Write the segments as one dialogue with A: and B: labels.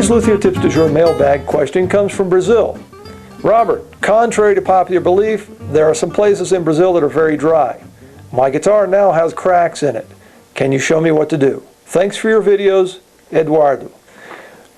A: Today's Luthier Tips du Jour mailbag question comes from Brazil. Robert, contrary to popular belief, there are some places in Brazil that are very dry. My guitar now has cracks in it. Can you show me what to do? Thanks for your videos, Eduardo.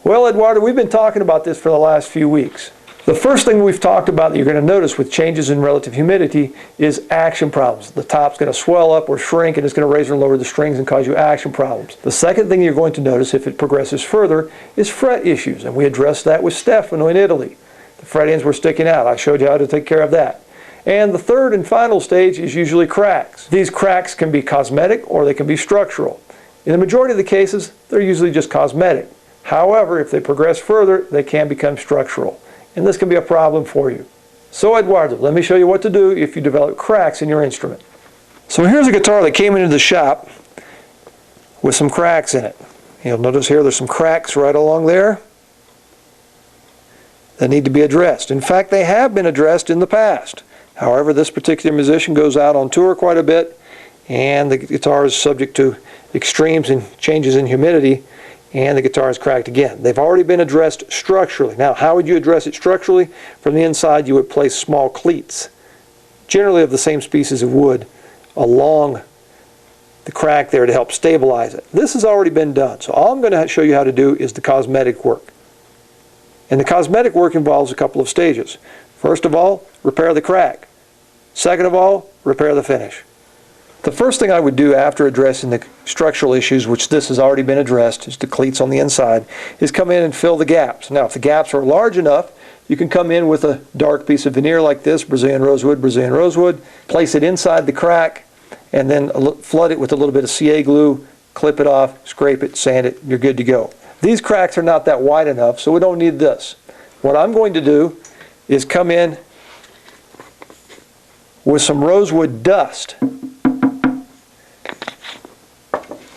A: Well, Eduardo, we've been talking about this for the last few weeks. The first thing we've talked about that you're going to notice with changes in relative humidity is action problems. The top's going to swell up or shrink, and it's going to raise or lower the strings and cause you action problems. The second thing you're going to notice if it progresses further is fret issues, and we addressed that with Stefano in Italy. The fret ends were sticking out. I showed you how to take care of that. And the third and final stage is usually cracks. These cracks can be cosmetic or they can be structural. In the majority of the cases, they're usually just cosmetic. However, if they progress further, they can become structural. And this can be a problem for you. So Eduardo, let me show you what to do if you develop cracks in your instrument. So here's a guitar that came into the shop with some cracks in it. You'll notice here there's some cracks right along there that need to be addressed. In fact, they have been addressed in the past. However, this particular musician goes out on tour quite a bit, and the guitar is subject to extremes and changes in humidity, and the guitar is cracked again. They've already been addressed structurally. Now, how would you address it structurally? From the inside, you would place small cleats, generally of the same species of wood, along the crack there to help stabilize it. This has already been done, so all I'm going to show you how to do is the cosmetic work. And the cosmetic work involves a couple of stages. First of all, repair the crack. Second of all, repair the finish. The first thing I would do after addressing the structural issues, which this has already been addressed, is the cleats on the inside, is come in and fill the gaps. Now, if the gaps are large enough, you can come in with a dark piece of veneer like this, Brazilian rosewood, place it inside the crack, and then flood it with a little bit of CA glue, clip it off, scrape it, sand it, you're good to go. These cracks are not that wide enough, so we don't need this. What I'm going to do is come in with some rosewood dust.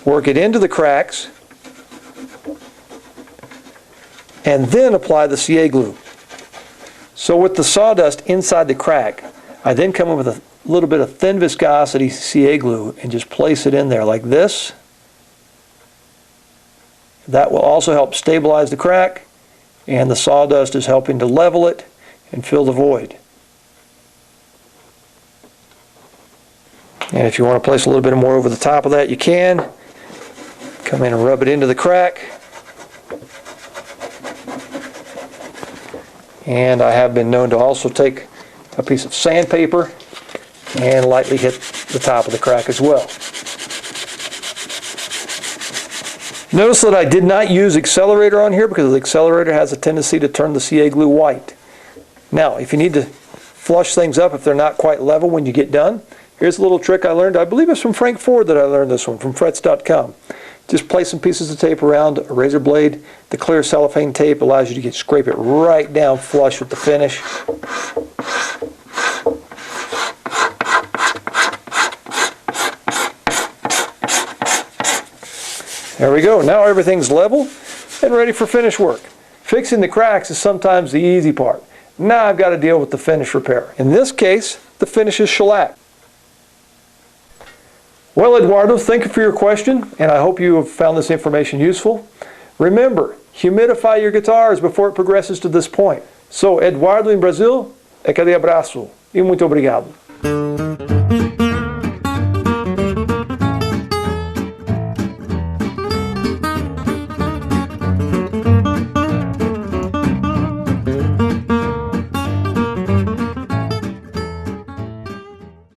A: Work it into the cracks, and then apply the CA glue. So with the sawdust inside the crack, I then come in with a little bit of thin viscosity CA glue and just place it in there like this. That will also help stabilize the crack, and the sawdust is helping to level it and fill the void. And if you want to place a little bit more over the top of that, you can. Come in and rub it into the crack. And I have been known to also take a piece of sandpaper and lightly hit the top of the crack as well. Notice that I did not use accelerator on here because the accelerator has a tendency to turn the CA glue white. Now, if you need to flush things up if they're not quite level when you get done, here's a little trick I learned. I believe it's from Frank Ford that I learned this one, from frets.com. Just place some pieces of tape around a razor blade. The clear cellophane tape allows you to scrape it right down flush with the finish. There we go. Now everything's level and ready for finish work. Fixing the cracks is sometimes the easy part. Now I've got to deal with the finish repair. In this case, the finish is shellac. Well, Eduardo, thank you for your question, and I hope you have found this information useful. Remember, humidify your guitars before it progresses to this point. So, Eduardo em Brazil, aquele abraço e muito obrigado.